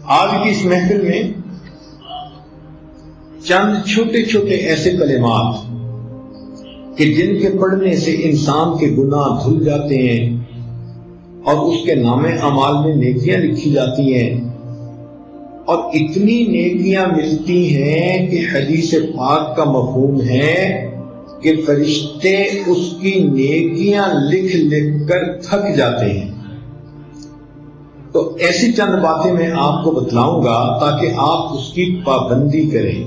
آج کی اس محفل میں چند چھوٹے چھوٹے ایسے کلمات کہ جن کے پڑھنے سے انسان کے گناہ دھل جاتے ہیں اور اس کے نام اعمال میں نیکیاں لکھی جاتی ہیں، اور اتنی نیکیاں ملتی ہیں کہ حدیث پاک کا مفہوم ہے کہ فرشتے اس کی نیکیاں لکھ لکھ کر تھک جاتے ہیں۔ تو ایسی چند باتیں میں آپ کو بتلاؤں گا تاکہ آپ اس کی پابندی کریں۔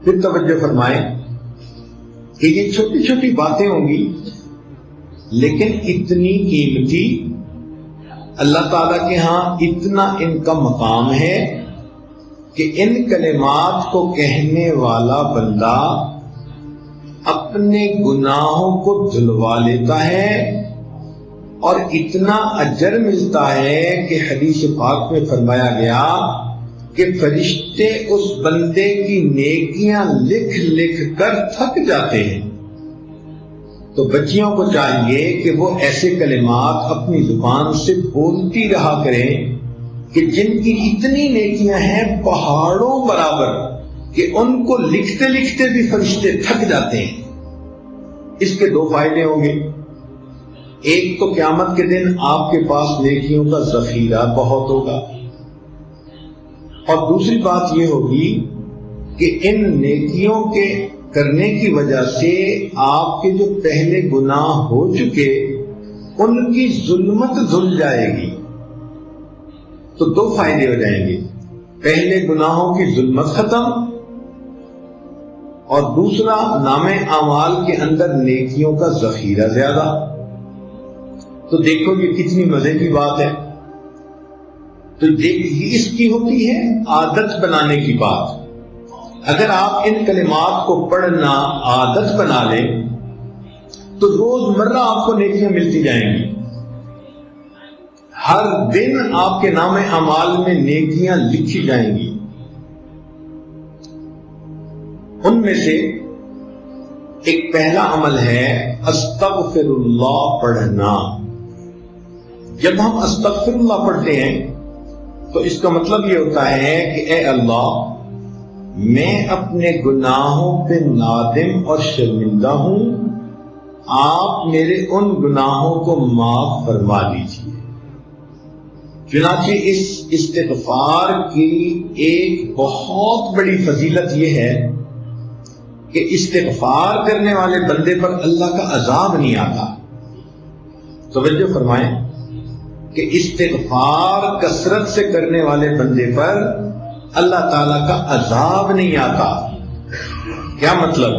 پھر توجہ فرمائیں کہ یہ چھوٹی چھوٹی باتیں ہوں گی لیکن اتنی قیمتی، اللہ تعالیٰ کے ہاں اتنا ان کا مقام ہے کہ ان کلمات کو کہنے والا بندہ اپنے گناہوں کو دھلوا لیتا ہے اور اتنا اجر ملتا ہے کہ حدیث پاک میں فرمایا گیا کہ فرشتے اس بندے کی نیکیاں لکھ لکھ کر تھک جاتے ہیں۔ تو بچیوں کو چاہیے کہ وہ ایسے کلمات اپنی زبان سے بولتی رہا کریں کہ جن کی اتنی نیکیاں ہیں پہاڑوں برابر کہ ان کو لکھتے لکھتے بھی فرشتے تھک جاتے ہیں۔ اس کے دو فائدے ہوں گے۔ ایک تو قیامت کے دن آپ کے پاس نیکیوں کا ذخیرہ بہت ہوگا، اور دوسری بات یہ ہوگی کہ ان نیکیوں کے کرنے کی وجہ سے آپ کے جو پہلے گناہ ہو چکے ان کی ظلمت دھل جائے گی۔ تو دو فائدے ہو جائیں گے، پہلے گناہوں کی ظلمت ختم، اور دوسرا نام اعمال کے اندر نیکیوں کا ذخیرہ زیادہ۔ تو دیکھو یہ کتنی مزے کی بات ہے۔ تو اس کی ہوتی ہے عادت بنانے کی بات۔ اگر آپ ان کلمات کو پڑھنا عادت بنا لیں تو روز مرہ آپ کو نیکیاں ملتی جائیں گی۔ ہر دن آپ کے نام اعمال میں نیکیاں لکھی جائیں گی۔ ان میں سے ایک پہلا عمل ہے استغفر اللہ پڑھنا۔ جب ہم استغفر اللہ پڑھتے ہیں تو اس کا مطلب یہ ہوتا ہے کہ اے اللہ، میں اپنے گناہوں پہ نادم اور شرمندہ ہوں، آپ میرے ان گناہوں کو معاف فرما دیجیے۔ چنانچہ اس استغفار کی ایک بہت بڑی فضیلت یہ ہے کہ استغفار کرنے والے بندے پر اللہ کا عذاب نہیں آتا۔ توجہ فرمائیں کہ استغفار کثرت سے کرنے والے بندے پر اللہ تعالیٰ کا عذاب نہیں آتا۔ کیا مطلب؟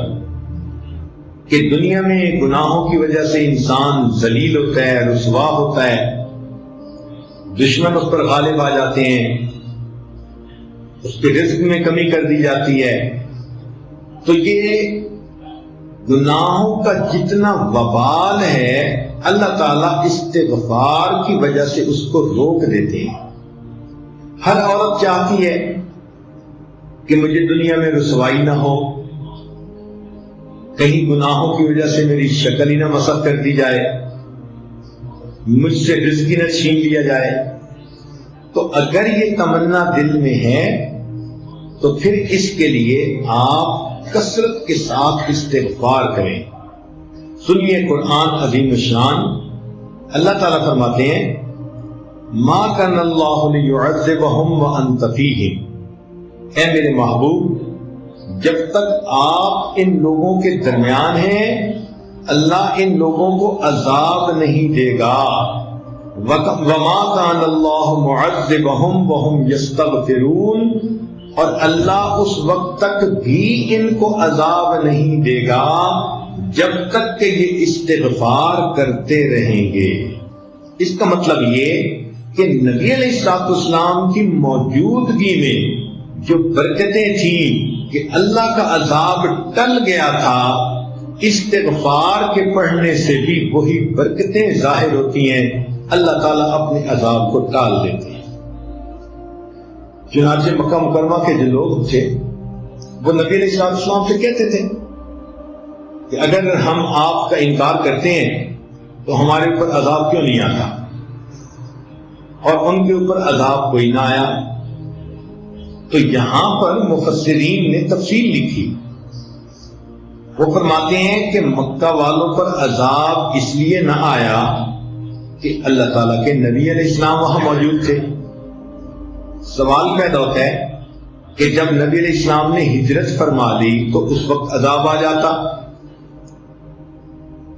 کہ دنیا میں گناہوں کی وجہ سے انسان ذلیل ہوتا ہے، رسوا ہوتا ہے، دشمن اس پر غالب آ جاتے ہیں، اس کے رزق میں کمی کر دی جاتی ہے۔ تو یہ گناہوں کا جتنا وبال ہے اللہ تعالیٰ استغفار کی وجہ سے اس کو روک دیتے ہیں۔ ہر عورت چاہتی ہے کہ مجھے دنیا میں رسوائی نہ ہو، کہیں گناہوں کی وجہ سے میری شکل ہی نہ مسخ کر دی جائے، مجھ سے رزق ہی نہ چھین لیا جائے۔ تو اگر یہ تمنا دل میں ہے تو پھر اس کے لیے آپ کثرت کے ساتھ استغفار کریں۔ سنیے قرآن عظیم الشان، اللہ تعالیٰ فرماتے ہیں ما کان اللہ لیعذبہم وانت فیہم، اے میرے محبوب جب تک آپ ان لوگوں کے درمیان ہیں اللہ ان لوگوں کو عذاب نہیں دے گا۔ وما کان اللہ معذبہم وہم یستغفرون، اور اللہ اس وقت تک بھی ان کو عذاب نہیں دے گا جب تک کہ یہ استغفار کرتے رہیں گے۔ اس کا مطلب یہ کہ نبی علیہ السلام کی موجودگی میں جو برکتیں تھیں کہ اللہ کا عذاب ٹل گیا تھا، استغفار کے پڑھنے سے بھی وہی برکتیں ظاہر ہوتی ہیں، اللہ تعالیٰ اپنے عذاب کو ٹال دیتے ہیں۔ چنانچہ مکہ مکرمہ کے جو لوگ تھے وہ نبی علیہ السلام سے کہتے تھے کہ اگر ہم آپ کا انکار کرتے ہیں تو ہمارے اوپر عذاب کیوں نہیں آتا؟ اور ان کے اوپر عذاب کوئی نہ آیا۔ تو یہاں پر مفسرین نے تفصیل لکھی، وہ فرماتے ہیں کہ مکہ والوں پر عذاب اس لیے نہ آیا کہ اللہ تعالیٰ کے نبی علیہ السلام وہاں موجود تھے۔ سوال پیدا ہوتا ہے کہ جب نبی علیہ السلام نے ہجرت فرما لی تو اس وقت عذاب آ جاتا؟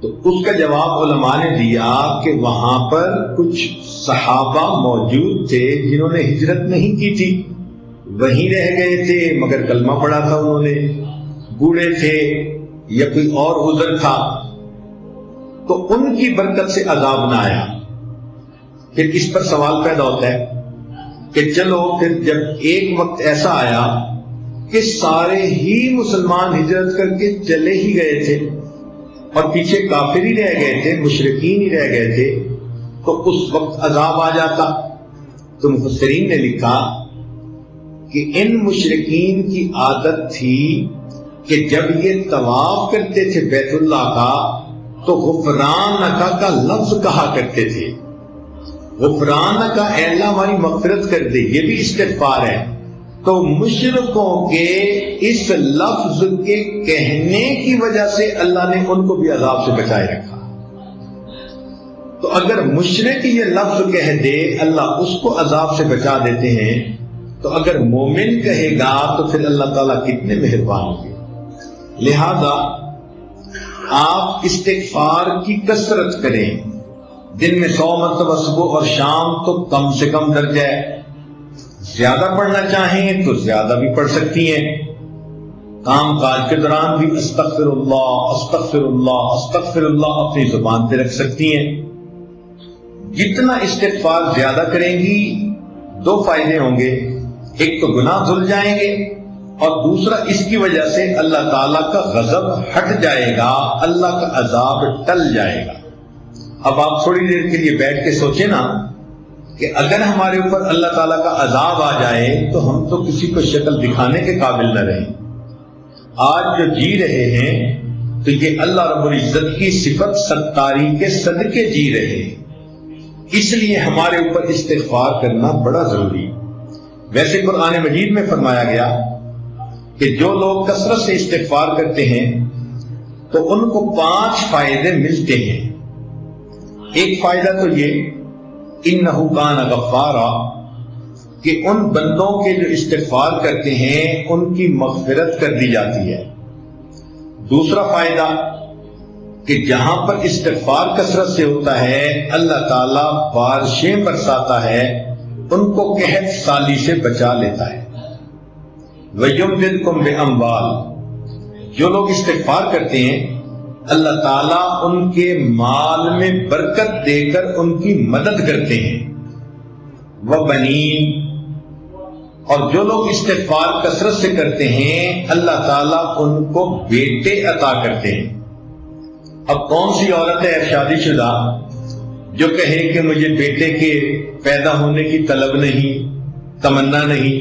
تو اس کا جواب علماء نے دیا کہ وہاں پر کچھ صحابہ موجود تھے جنہوں نے ہجرت نہیں کی تھی، وہیں رہ گئے تھے، مگر کلمہ پڑھا تھا انہوں نے، بوڑھے تھے یا کوئی اور عذر تھا، تو ان کی برکت سے عذاب نہ آیا۔ پھر اس پر سوال پیدا ہوتا ہے کہ چلو پھر جب ایک وقت ایسا آیا کہ سارے ہی مسلمان ہجرت کر کے چلے ہی گئے تھے اور پیچھے کافر ہی رہ گئے تھے، مشرکین ہی رہ گئے تھے، تو اس وقت عذاب آ جاتا؟ تو مفسرین نے لکھا کہ ان مشرکین کی عادت تھی کہ جب یہ طواف کرتے تھے بیت اللہ کا تو غفرانک کا لفظ کہا کرتے تھے، غفرانک کا، اے اللہ ہماری مغفرت کر دے، یہ بھی استغفار ہے۔ تو مشرکوں کے اس لفظ کے کہنے کی وجہ سے اللہ نے ان کو بھی عذاب سے بچائے رکھا۔ تو اگر مشرک یہ لفظ کہہ دے اللہ اس کو عذاب سے بچا دیتے ہیں، تو اگر مومن کہے گا تو پھر اللہ تعالیٰ کتنے مہربان ہوں گے۔ لہذا آپ استغفار کی کثرت کریں، دن میں 100 مرتبہ صبح اور شام تو کم سے کم درجہ ہے، زیادہ پڑھنا چاہیں تو زیادہ بھی پڑھ سکتی ہیں، کام کاج کے دوران بھی استغفر اللہ استغفر اللہ استغفر اللہ اپنی زبان پہ رکھ سکتی ہیں۔ جتنا استغفار زیادہ کریں گی 2 فائدے ہوں گے، ایک تو گناہ دھل جائیں گے اور دوسرا اس کی وجہ سے اللہ تعالیٰ کا غضب ہٹ جائے گا، اللہ کا عذاب ٹل جائے گا۔ اب آپ تھوڑی دیر کے لیے بیٹھ کے سوچیں نا کہ اگر ہمارے اوپر اللہ تعالیٰ کا عذاب آ جائے تو ہم تو کسی کو شکل دکھانے کے قابل نہ رہیں۔ آج جو جی رہے ہیں تو یہ اللہ رب العزت کی صفت ستاری کے صدقے جی رہے ہیں، اس لیے ہمارے اوپر استغفار کرنا بڑا ضروری۔ ویسے قرآن مجید میں فرمایا گیا کہ جو لوگ کثرت سے استغفار کرتے ہیں تو ان کو 5 فائدے ملتے ہیں۔ ایک فائدہ تو یہ انہ کان غفارا، کہ ان بندوں کے جو استغفار کرتے ہیں ان کی مغفرت کر دی جاتی ہے۔ دوسرا فائدہ کہ جہاں پر استغفار کثرت سے ہوتا ہے اللہ تعالیٰ بارشیں برساتا ہے، ان کو قحط سالی سے بچا لیتا ہے۔ وَيُمْدِدْكُمْ بِأَمْوَالٍ، جو لوگ استغفار کرتے ہیں اللہ تعالیٰ ان کے مال میں برکت دے کر ان کی مدد کرتے ہیں۔ وَبَنِينَ، اور جو لوگ استغفار کثرت سے کرتے ہیں اللہ تعالیٰ ان کو بیٹے عطا کرتے ہیں۔ اب کون سی عورت ہے شادی شدہ جو کہے کہ مجھے بیٹے کے پیدا ہونے کی طلب نہیں، تمنا نہیں؟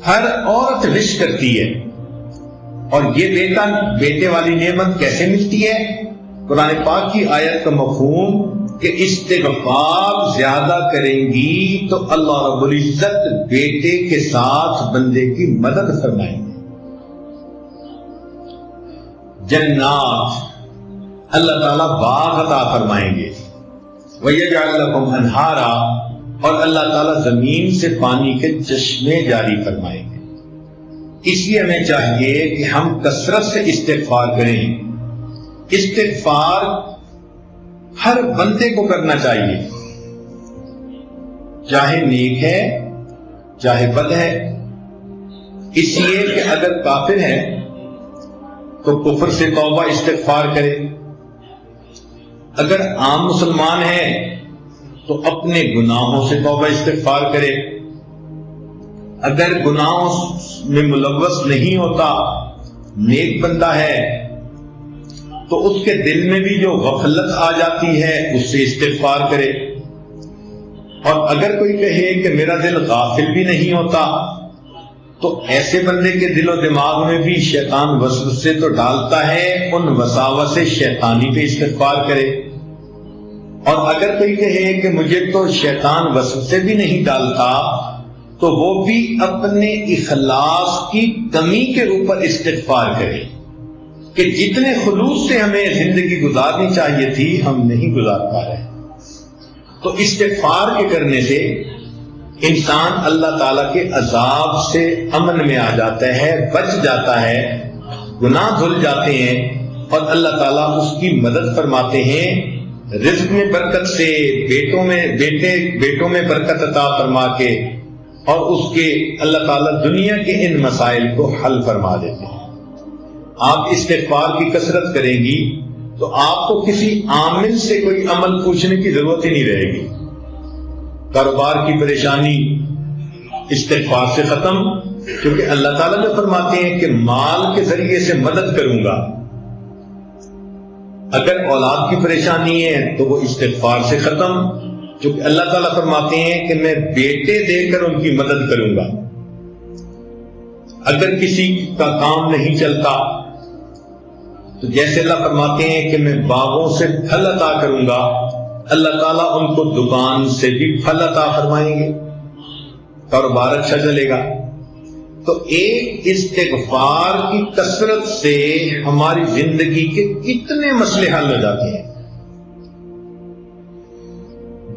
ہر عورت وش کرتی ہے، اور یہ بیٹے والی نعمت کیسے ملتی ہے؟ قرآن پاک کی آیت کا مفہوم کہ استغفار زیادہ کریں گی تو اللہ رب العزت بیٹے کے ساتھ بندے کی مدد فرمائیں گے۔ جنات، اللہ تعالیٰ باغ عطا فرمائیں گے۔ وَيَجْعَلْ لَكُمْ أَنْهَارًا، اور اللہ تعالیٰ زمین سے پانی کے چشمے جاری فرمائیں گے۔ اس لیے ہمیں چاہیے کہ ہم کثرت سے استغفار کریں۔ استغفار ہر بندے کو کرنا چاہیے، چاہے نیک ہے چاہے بد ہے، اس لیے کہ اگر کافر ہے تو کفر سے توبہ استغفار کرے، اگر عام مسلمان ہے تو اپنے گناہوں سے توبہ استغفار کرے، اگر گناہوں میں ملوث نہیں ہوتا، نیک بندہ ہے، تو اس کے دل میں بھی جو غفلت آ جاتی ہے اس سے استغفار کرے۔ اور اگر کوئی کہے کہ میرا دل غافل بھی نہیں ہوتا، تو ایسے بندے کے دل و دماغ میں بھی شیطان وسوسے تو ڈالتا ہے، ان وساوس سے شیطانی پہ استغفار کرے۔ اور اگر کوئی کہے کہ مجھے تو شیطان وسوسے بھی نہیں ڈالتا، تو وہ بھی اپنے اخلاص کی کمی کے اوپر استغفار کرے کہ جتنے خلوص سے ہمیں زندگی گزارنی چاہیے تھی ہم نہیں گزار پا رہے۔ تو استغفار کے کرنے سے انسان اللہ تعالیٰ کے عذاب سے امن میں آ جاتا ہے، بچ جاتا ہے، گناہ دھل جاتے ہیں، اور اللہ تعالیٰ اس کی مدد فرماتے ہیں، رزق میں برکت سے، بیٹوں میں برکت عطا فرما کے، اور اس کے اللہ تعالیٰ دنیا کے ان مسائل کو حل فرما دیتے ہیں۔ آپ استغفار کی کثرت کریں گی تو آپ کو کسی عامل سے کوئی عمل پوچھنے کی ضرورت ہی نہیں رہے گی۔ کاروبار کی پریشانی استغفار سے ختم، کیونکہ اللہ تعالیٰ جو فرماتے ہیں کہ مال کے ذریعے سے مدد کروں گا۔ اگر اولاد کی پریشانی ہے تو وہ استغفار سے ختم، کیونکہ اللہ تعالیٰ فرماتے ہیں کہ میں بیٹے دے کر ان کی مدد کروں گا۔ اگر کسی کا کام نہیں چلتا تو جیسے اللہ فرماتے ہیں کہ میں باغوں سے پھل عطا کروں گا، اللہ تعالیٰ ان کو دکان سے بھی پھل عطا فرمائیں گے، کاروبار اچھا چلے گا۔ تو ایک استغفار کی کثرت سے ہماری زندگی کے کتنے مسئلے حل ہو جاتے ہیں۔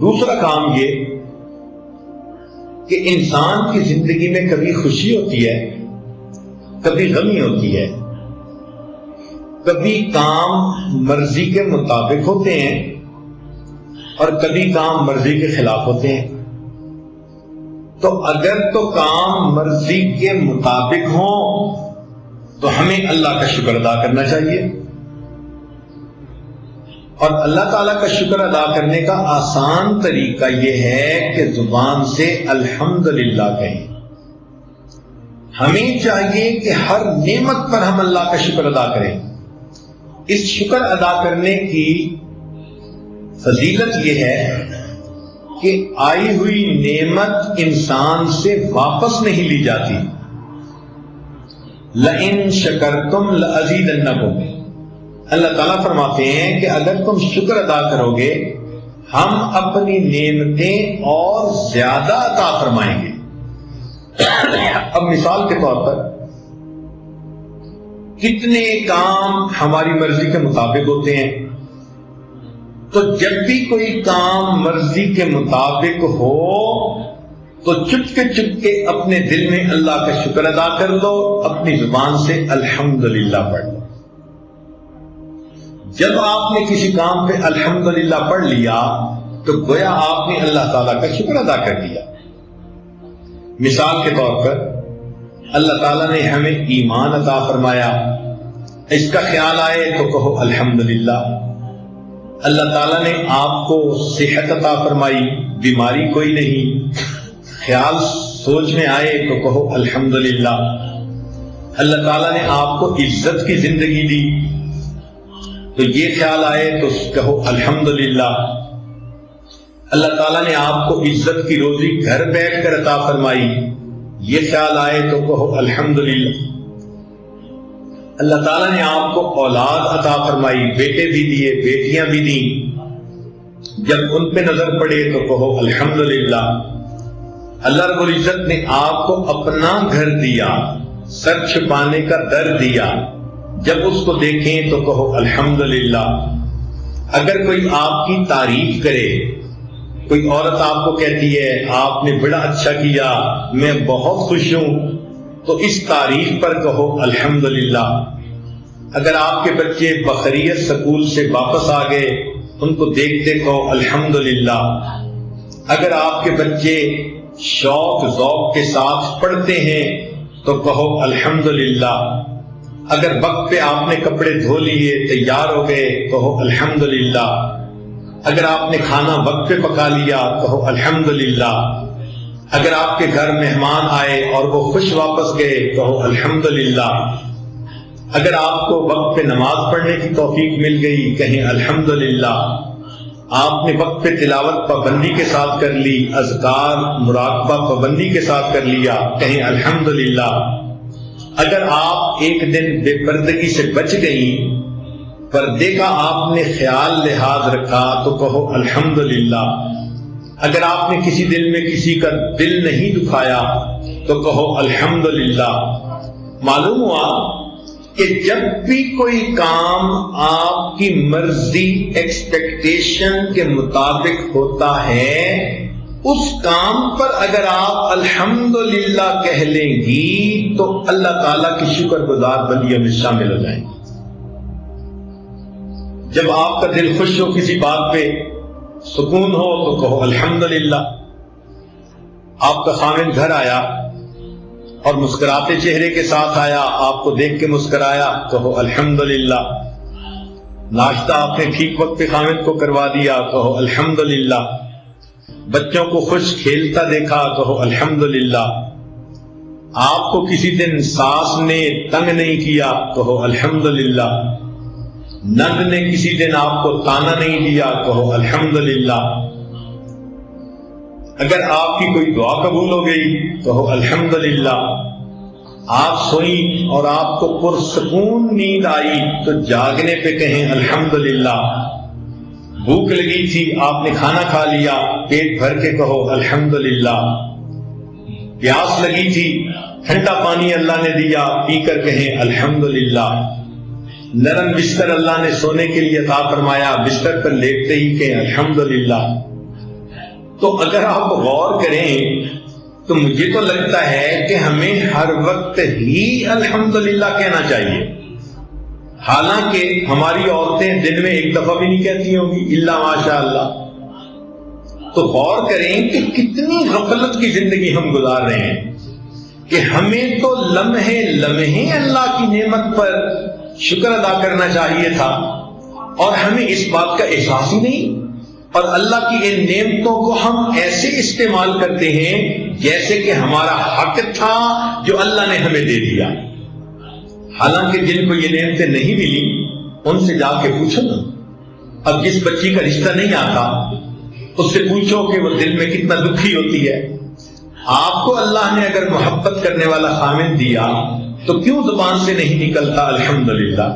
دوسرا کام یہ کہ انسان کی زندگی میں کبھی خوشی ہوتی ہے، کبھی غمی ہوتی ہے، کبھی کام مرضی کے مطابق ہوتے ہیں اور کبھی کام مرضی کے خلاف ہوتے ہیں۔ تو اگر تو کام مرضی کے مطابق ہوں تو ہمیں اللہ کا شکر ادا کرنا چاہیے، اور اللہ تعالیٰ کا شکر ادا کرنے کا آسان طریقہ یہ ہے کہ زبان سے الحمدللہ کہیں۔ ہمیں چاہیے کہ ہر نعمت پر ہم اللہ کا شکر ادا کریں۔ اس شکر ادا کرنے کی فضیلت یہ ہے کہ آئی ہوئی نعمت انسان سے واپس نہیں لی جاتی۔ لَإِن شَكَرْتُمْ لَأَزِيدَنَّكُمْ، اللہ تعالیٰ فرماتے ہیں کہ اگر تم شکر ادا کرو گے ہم اپنی نعمتیں اور زیادہ عطا فرمائیں گے۔ اب مثال کے طور پر کتنے کام ہماری مرضی کے مطابق ہوتے ہیں، تو جب بھی کوئی کام مرضی کے مطابق ہو تو چپکے اپنے دل میں اللہ کا شکر ادا کر دو، اپنی زبان سے الحمدللہ پڑھ لو۔ جب آپ نے کسی کام پہ الحمدللہ پڑھ لیا تو گویا آپ نے اللہ تعالیٰ کا شکر ادا کر دیا۔ مثال کے طور پر اللہ تعالیٰ نے ہمیں ایمان عطا فرمایا، اس کا خیال آئے تو کہو الحمدللہ۔ اللہ تعالیٰ نے آپ کو صحت عطا فرمائی، بیماری کوئی نہیں، خیال سوچ میں آئے تو کہو الحمدللہ۔ اللہ تعالیٰ نے آپ کو عزت کی زندگی دی تو یہ خیال آئے تو کہو الحمدللہ۔ اللہ تعالیٰ نے آپ کو عزت کی روزی گھر بیٹھ کر عطا فرمائی، یہ خیال آئے تو کہو الحمدللہ۔ اللہ تعالیٰ نے آپ کو اولاد عطا فرمائی، بیٹے بھی دیے، بیٹیاں بھی دیں، جب ان پہ نظر پڑے تو کہو الحمدللہ۔ اللہ رب العزت نے آپ کو اپنا گھر دیا، سر چھپانے کا در دیا، جب اس کو دیکھیں تو کہو الحمدللہ۔ اگر کوئی آپ کی تعریف کرے، کوئی عورت آپ کو کہتی ہے آپ نے بڑا اچھا کیا، میں بہت خوش ہوں، تو اس تعریف پر کہو الحمدللہ۔ اگر آپ کے بچے بخیریت سکول سے واپس آ گئے، ان کو دیکھتے کہو الحمدللہ۔ اگر آپ کے بچے شوق ذوق کے ساتھ پڑھتے ہیں تو کہو الحمدللہ۔ اگر وقت پہ آپ نے کپڑے دھو لیے، تیار ہو گئے، کہو الحمدللہ۔ اگر آپ نے کھانا وقت پہ پکا لیا کہو الحمدللہ۔ اگر آپ کے گھر مہمان آئے اور وہ خوش واپس گئے کہو الحمدللہ۔ اگر آپ کو وقت پہ نماز پڑھنے کی توفیق مل گئی کہیں الحمدللہ۔ آپ نے وقت پہ تلاوت پابندی کے ساتھ کر لی، اذکار مراقبہ پابندی کے ساتھ کر لیا، کہیں الحمدللہ۔ اگر آپ ایک دن بے پردگی سے بچ گئی پردے کا آپ نے خیال لحاظ رکھا تو کہو الحمدللہ، اگر آپ نے کسی دل میں کسی کا دل نہیں دکھایا تو کہو الحمدللہ۔ معلوم ہوا کہ جب بھی کوئی کام آپ کی مرضی ایکسپیکٹیشن کے مطابق ہوتا ہے، اس کام پر اگر آپ الحمدللہ کہہ لیں گی تو اللہ تعالیٰ کی شکر گزار بندیوں میں شامل ہو جائیں گے۔ جب آپ کا دل خوش ہو کسی بات پہ، سکون ہو، تو کہو الحمدللہ۔ آپ کا خامن گھر آیا اور مسکراتے چہرے کے ساتھ آیا، آپ کو دیکھ کے مسکرایا، کہو الحمدللہ۔ ناشتہ آپ نے ٹھیک وقت پہ خامن کو کروا دیا، کہو الحمدللہ۔ بچوں کو خوش کھیلتا دیکھا، کہو الحمدللہ۔ آپ کو کسی دن ساس نے تنگ نہیں کیا، کہو الحمدللہ۔ نند نے کسی دن آپ کو تانا نہیں دیا، کہو الحمدللہ۔ اگر آپ کی کوئی دعا قبول ہو گئی، کہو الحمدللہ۔ آپ سوئیں اور آپ کو پرسکون نیند آئی تو جاگنے پہ کہیں الحمدللہ۔ بھوک لگی تھی، آپ نے کھانا کھا لیا، پیٹ بھر کے کہو الحمدللہ۔ پیاس لگی تھی، ٹھنڈا پانی اللہ نے دیا، پی کر کہیں الحمدللہ۔ نرم بستر اللہ نے سونے کے لیے عطا فرمایا، بستر پر لیٹتے ہی کہیں الحمدللہ۔ تو اگر آپ غور کریں تو مجھے تو لگتا ہے کہ ہمیں ہر وقت ہی الحمدللہ کہنا چاہیے، حالانکہ ہماری عورتیں دن میں ایک دفعہ بھی نہیں کہتی ہوں گی الا ماشاء اللہ۔ تو غور کریں کہ کتنی غفلت کی زندگی ہم گزار رہے ہیں کہ ہمیں تو لمحے لمحے اللہ کی نعمت پر شکر ادا کرنا چاہیے تھا، اور ہمیں اس بات کا احساس ہی نہیں، اور اللہ کی ان نعمتوں کو ہم ایسے استعمال کرتے ہیں جیسے کہ ہمارا حق تھا جو اللہ نے ہمیں دے دیا۔ حالانکہ جن کو یہ نعمتیں نہیں ملی ان سے جا کے پوچھو نا۔ اب جس بچی کا رشتہ نہیں آتا اس سے پوچھو کہ وہ دل میں کتنا دکھی ہوتی ہے۔ آپ کو اللہ نے اگر محبت کرنے والا خامن دیا تو کیوں زبان سے نہیں نکلتا الحمدللہ؟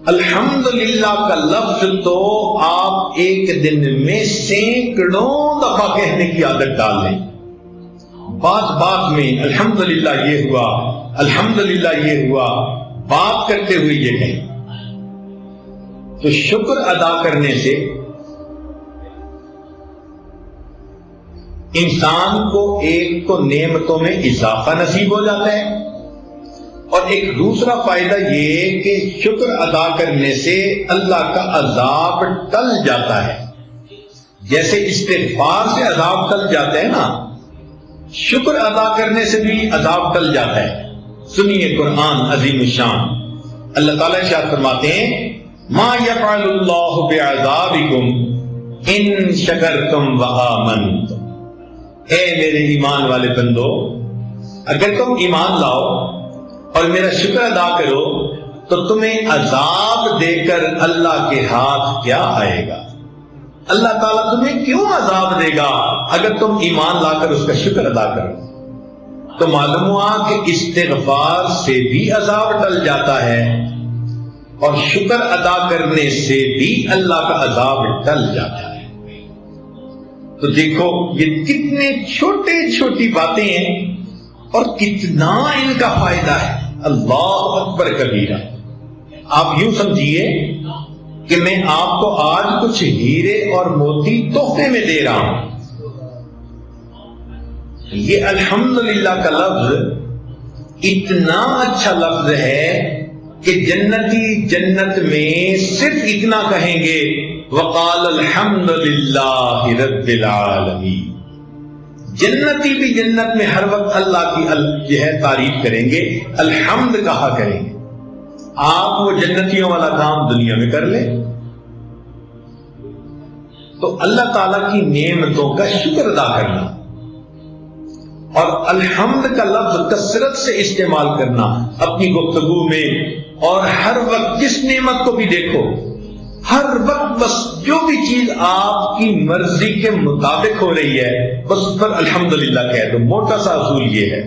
الحمدللہ کا لفظ تو آپ ایک دن میں سینکڑوں دفعہ کہنے کی عادت ڈال لیں۔ بات بات میں الحمدللہ یہ ہوا، الحمدللہ یہ ہوا، بات کرتے ہوئے یہ کہیں۔ تو شکر ادا کرنے سے انسان کو ایک تو نعمتوں میں اضافہ نصیب ہو جاتا ہے، اور ایک دوسرا فائدہ یہ کہ شکر ادا کرنے سے اللہ کا عذاب ٹل جاتا ہے۔ جیسے استغفار سے عذاب ٹل جاتا ہے نا، شکر ادا کرنے سے بھی عذاب ٹل جاتا ہے۔ سنیے قرآن عظیم الشان، اللہ تعالیٰ ارشاد فرماتے ہیں ما یفعل اللہ بعذابکم ان شکرتم وآمنتم۔ اے میرے ایمان والے بندو، اگر تم ایمان لاؤ اور میرا شکر ادا کرو تو تمہیں عذاب دے کر اللہ کے ہاتھ کیا آئے گا؟ اللہ تعالیٰ تمہیں کیوں عذاب دے گا اگر تم ایمان لا کر اس کا شکر ادا کرو؟ تو معلوم ہوا کہ استغفار سے بھی عذاب ٹل جاتا ہے، اور شکر ادا کرنے سے بھی اللہ کا عذاب ٹل جاتا ہے۔ تو دیکھو یہ کتنے چھوٹے چھوٹی باتیں ہیں اور کتنا ان کا فائدہ ہے، اللہ اکبر کبیرہ۔ آپ یوں سمجھیے کہ میں آپ کو آج کچھ ہیرے اور موتی تحفے میں دے رہا ہوں۔ یہ الحمدللہ کا لفظ اتنا اچھا لفظ ہے کہ جنتی جنت میں صرف اتنا کہیں گے وقال الحمدللہ رب العالمین۔ جنتی بھی جنت میں ہر وقت اللہ کی جو ہے تعریف کریں گے، الحمد کہا کریں گے۔ آپ وہ جنتیوں والا کام دنیا میں کر لیں تو اللہ تعالیٰ کی نعمتوں کا شکر ادا کرنا اور الحمد کا لفظ کثرت سے استعمال کرنا اپنی گفتگو میں، اور ہر وقت جس نعمت کو بھی دیکھو، ہر وقت بس جو بھی چیز آپ کی مرضی کے مطابق ہو رہی ہے بس اس پر الحمدللہ کہہ دو۔ موٹا سا اصول یہ ہے۔